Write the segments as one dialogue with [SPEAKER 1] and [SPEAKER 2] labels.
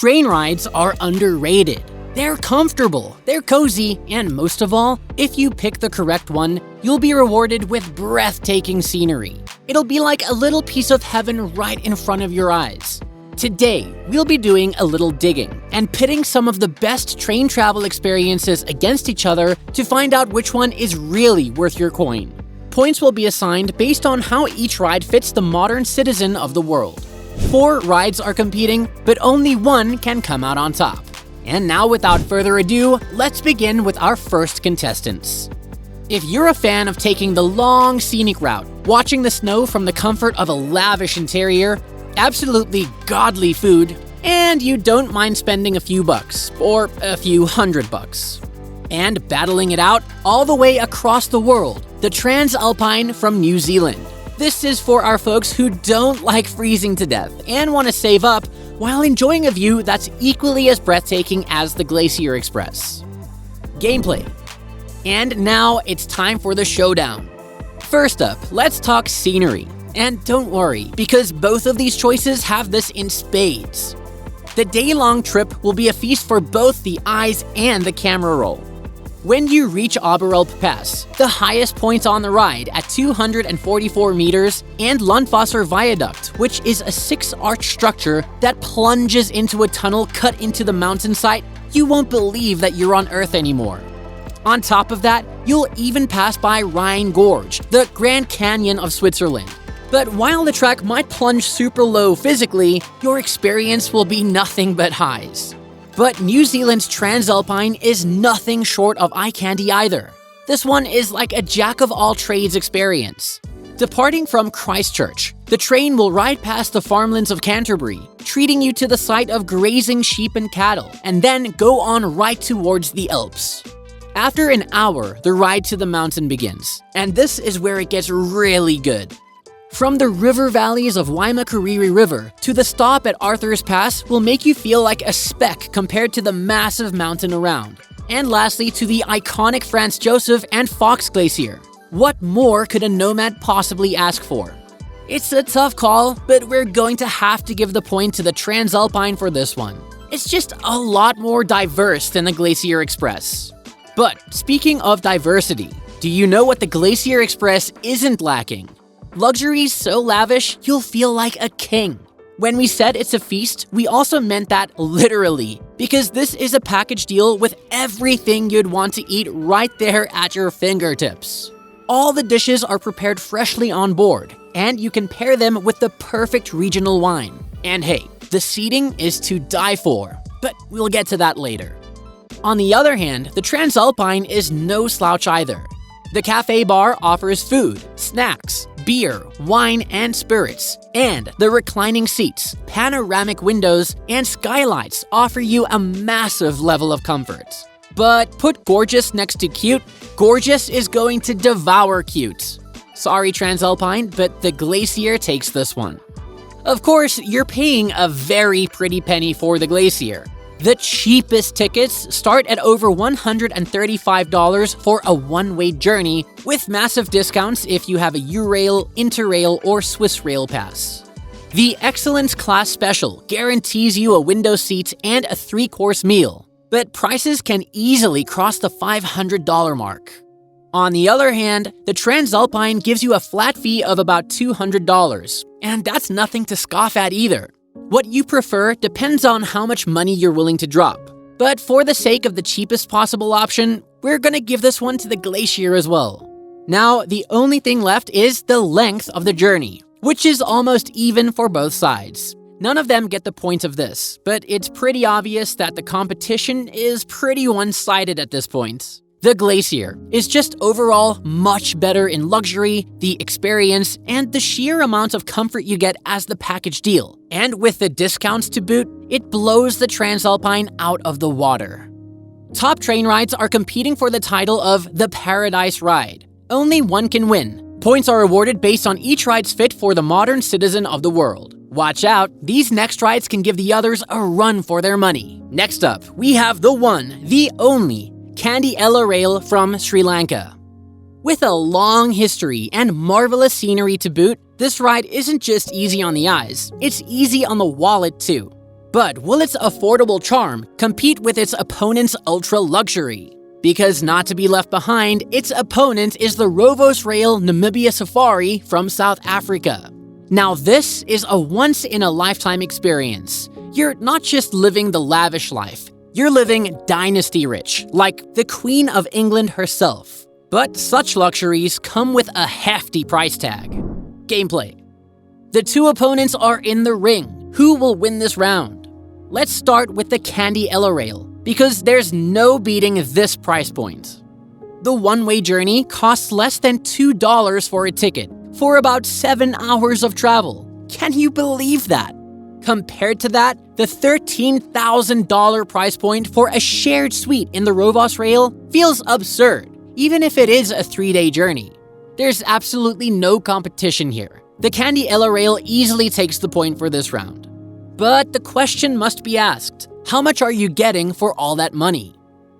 [SPEAKER 1] Train rides are underrated. They're comfortable, they're cozy, and most of all, if you pick the correct one, you'll be rewarded with breathtaking scenery. It'll be like a little piece of heaven right in front of your eyes. Today, we'll be doing a little digging and pitting some of the best train travel experiences against each other to find out which one is really worth your coin. Points will be assigned based on how each ride fits the modern citizen of the world. 4 rides are competing, but only one can come out on top. And now, without further ado, let's begin with our first contestants. If you're a fan of taking the long scenic route, watching the snow from the comfort of a lavish interior, absolutely godly food, and you don't mind spending a few bucks, or a few $100, and battling it out all the way across the world, the Transalpine from New Zealand. This is for our folks who don't like freezing to death and want to save up while enjoying a view that's equally as breathtaking as the Glacier Express. Gameplay. And now it's time for the showdown. First up, let's talk scenery. And don't worry, because both of these choices have this in spades. The day-long trip will be a feast for both the eyes and the camera roll. When you reach Oberalp Pass, the highest points on the ride at 244 meters, and Lundwasser Viaduct, which is a 6-arch structure that plunges into a tunnel cut into the mountainside, you won't believe that you're on Earth anymore. On top of that, you'll even pass by Rhine Gorge, the Grand Canyon of Switzerland. But while the track might plunge super low physically, your experience will be nothing but highs. But New Zealand's Transalpine is nothing short of eye candy either. This one is like a jack-of-all-trades experience. Departing from Christchurch, the train will ride past the farmlands of Canterbury, treating you to the sight of grazing sheep and cattle, and then go on right towards the Alps. After an hour, the ride to the mountain begins, and this is where it gets really good. From the river valleys of Waimakariri River to the stop at Arthur's Pass will make you feel like a speck compared to the massive mountain around. And lastly, to the iconic Franz Josef and Fox Glacier. What more could a nomad possibly ask for? It's a tough call, but we're going to have to give the point to the Transalpine for this one. It's just a lot more diverse than the Glacier Express. But speaking of diversity, do you know what the Glacier Express isn't lacking? Luxuries so lavish, you'll feel like a king. When we said it's a feast, we also meant that literally, because this is a package deal with everything you'd want to eat right there at your fingertips. All the dishes are prepared freshly on board, and you can pair them with the perfect regional wine. And hey, the seating is to die for, but we'll get to that later. On the other hand, the Transalpine is no slouch either. The cafe bar offers food, snacks, beer, wine, and spirits, and the reclining seats, panoramic windows, and skylights offer you a massive level of comfort. But put gorgeous next to cute, gorgeous is going to devour cute. Sorry Transalpine, but the Glacier takes this one. Of course, you're paying a very pretty penny for the Glacier. The cheapest tickets start at over $135 for a one-way journey, with massive discounts if you have a Eurail, Interrail, or Swissrail pass. The Excellence Class Special guarantees you a window seat and a 3-course meal, but prices can easily cross the $500 mark. On the other hand, the Transalpine gives you a flat fee of about $200, and that's nothing to scoff at either. What you prefer depends on how much money you're willing to drop. But for the sake of the cheapest possible option, we're gonna give this one to the Glacier as well. Now, the only thing left is the length of the journey, which is almost even for both sides. None of them get the point of this, but it's pretty obvious that the competition is pretty one-sided at this point. The Glacier is just overall much better in luxury, the experience, and the sheer amount of comfort you get as the package deal. And with the discounts to boot, it blows the Transalpine out of the water. Top train rides are competing for the title of the Paradise Ride. Only one can win. Points are awarded based on each ride's fit for the modern citizen of the world. Watch out, these next rides can give the others a run for their money. Next up, we have the one, the only, Kandy Ella Rail from Sri Lanka. With a long history and marvelous scenery to boot, this ride isn't just easy on the eyes, it's easy on the wallet too. But will its affordable charm compete with its opponent's ultra-luxury? Because not to be left behind, its opponent is the Rovos Rail Namibia Safari from South Africa. Now this is a once-in-a-lifetime experience. You're not just living the lavish life, you're living dynasty rich, like the Queen of England herself. But such luxuries come with a hefty price tag. Gameplay. The two opponents are in the ring. Who will win this round? Let's start with the Candy Ella Rail, because there's no beating this price point. The one-way journey costs less than $2 for a ticket, for about 7 hours of travel. Can you believe that? Compared to that, the $13,000 price point for a shared suite in the Rovos Rail feels absurd, even if it is a 3-day journey. There's absolutely no competition here. The Candy Ella Rail easily takes the point for this round. But the question must be asked, how much are you getting for all that money?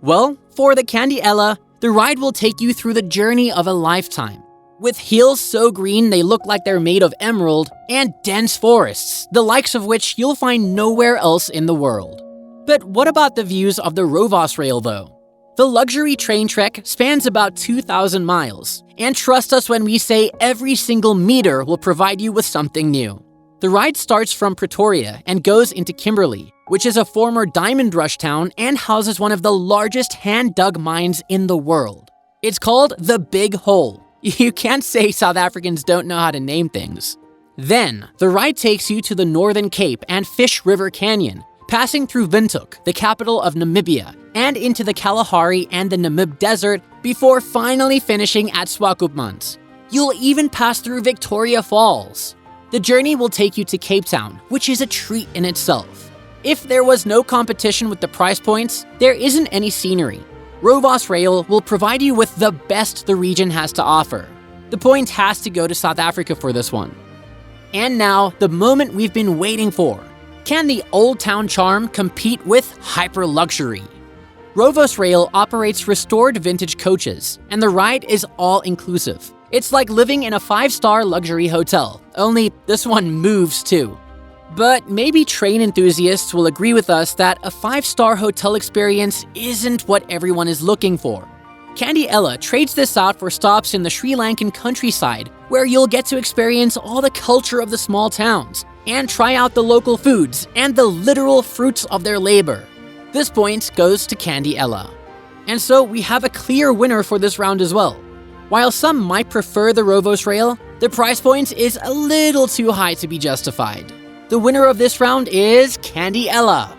[SPEAKER 1] Well, for the Candy Ella, the ride will take you through the journey of a lifetime. With hills so green they look like they're made of emerald, and dense forests, the likes of which you'll find nowhere else in the world. But what about the views of the Rovos Rail though? The luxury train trek spans about 2,000 miles, and trust us when we say every single meter will provide you with something new. The ride starts from Pretoria and goes into Kimberley, which is a former diamond rush town and houses one of the largest hand-dug mines in the world. It's called the Big Hole. You can't say South Africans don't know how to name things. Then, the ride takes you to the Northern Cape and Fish River Canyon, passing through Windhoek, the capital of Namibia, and into the Kalahari and the Namib Desert before finally finishing at Swakopmund. You'll even pass through Victoria Falls. The journey will take you to Cape Town, which is a treat in itself. If there was no competition with the price points, there isn't any scenery. Rovos Rail will provide you with the best the region has to offer. The point has to go to South Africa for this one. And now, the moment we've been waiting for. Can the Old Town charm compete with hyper-luxury? Rovos Rail operates restored vintage coaches, and the ride is all-inclusive. It's like living in a 5-star luxury hotel, only this one moves too. But maybe train enthusiasts will agree with us that a 5-star hotel experience isn't what everyone is looking for. Candy Ella trades this out for stops in the Sri Lankan countryside, where you'll get to experience all the culture of the small towns, and try out the local foods and the literal fruits of their labor. This point goes to Candy Ella. And so we have a clear winner for this round as well. While some might prefer the Rovos Rail, the price point is a little too high to be justified. The winner of this round is Candy Ella.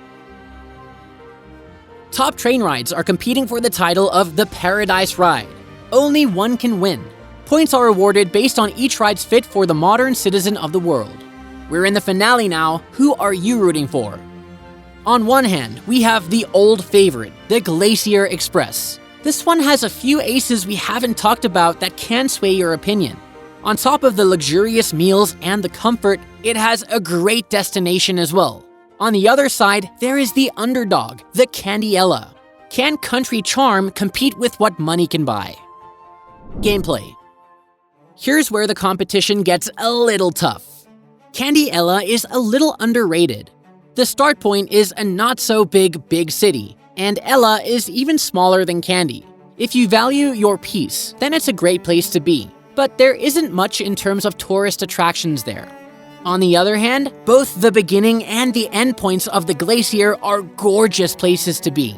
[SPEAKER 1] Top train rides are competing for the title of the Paradise Ride. Only one can win. Points are awarded based on each ride's fit for the modern citizen of the world. We're in the finale now. Who are you rooting for? On one hand, we have the old favorite, the Glacier Express. This one has a few aces we haven't talked about that can sway your opinion. On top of the luxurious meals and the comfort, it has a great destination as well. On the other side, there is the underdog, the Candy Ella. Can country charm compete with what money can buy? Gameplay. Here's where the competition gets a little tough. Candy Ella is a little underrated. The start point is a not-so-big city, and Ella is even smaller than Candy. If you value your peace, then it's a great place to be. But there isn't much in terms of tourist attractions there. On the other hand, both the beginning and the end points of the glacier are gorgeous places to be.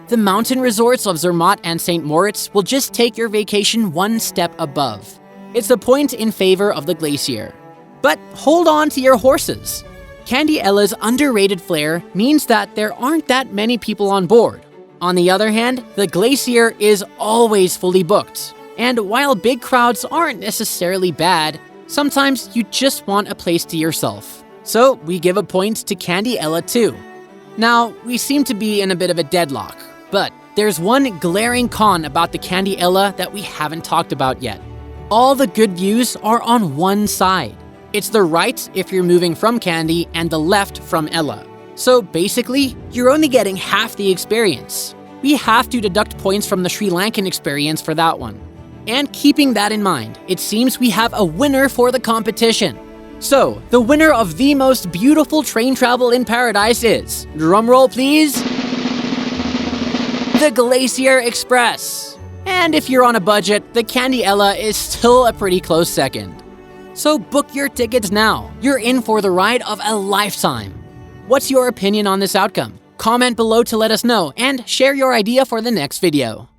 [SPEAKER 1] The mountain resorts of Zermatt and St. Moritz will just take your vacation one step above. It's a point in favor of the glacier. But hold on to your horses. Candy Ella's underrated flair means that there aren't that many people on board. On the other hand, the glacier is always fully booked. And while big crowds aren't necessarily bad, sometimes you just want a place to yourself. So we give a point to Candy Ella too. Now, we seem to be in a bit of a deadlock, but there's one glaring con about the Candy Ella that we haven't talked about yet. All the good views are on one side. It's the right if you're moving from Candy and the left from Ella. So basically, you're only getting half the experience. We have to deduct points from the Sri Lankan experience for that one. And keeping that in mind, it seems we have a winner for the competition. So, the winner of the most beautiful train travel in paradise is, drumroll please, the Glacier Express. And if you're on a budget, the Candiella is still a pretty close second. So book your tickets now. You're in for the ride of a lifetime. What's your opinion on this outcome? Comment below to let us know and share your idea for the next video.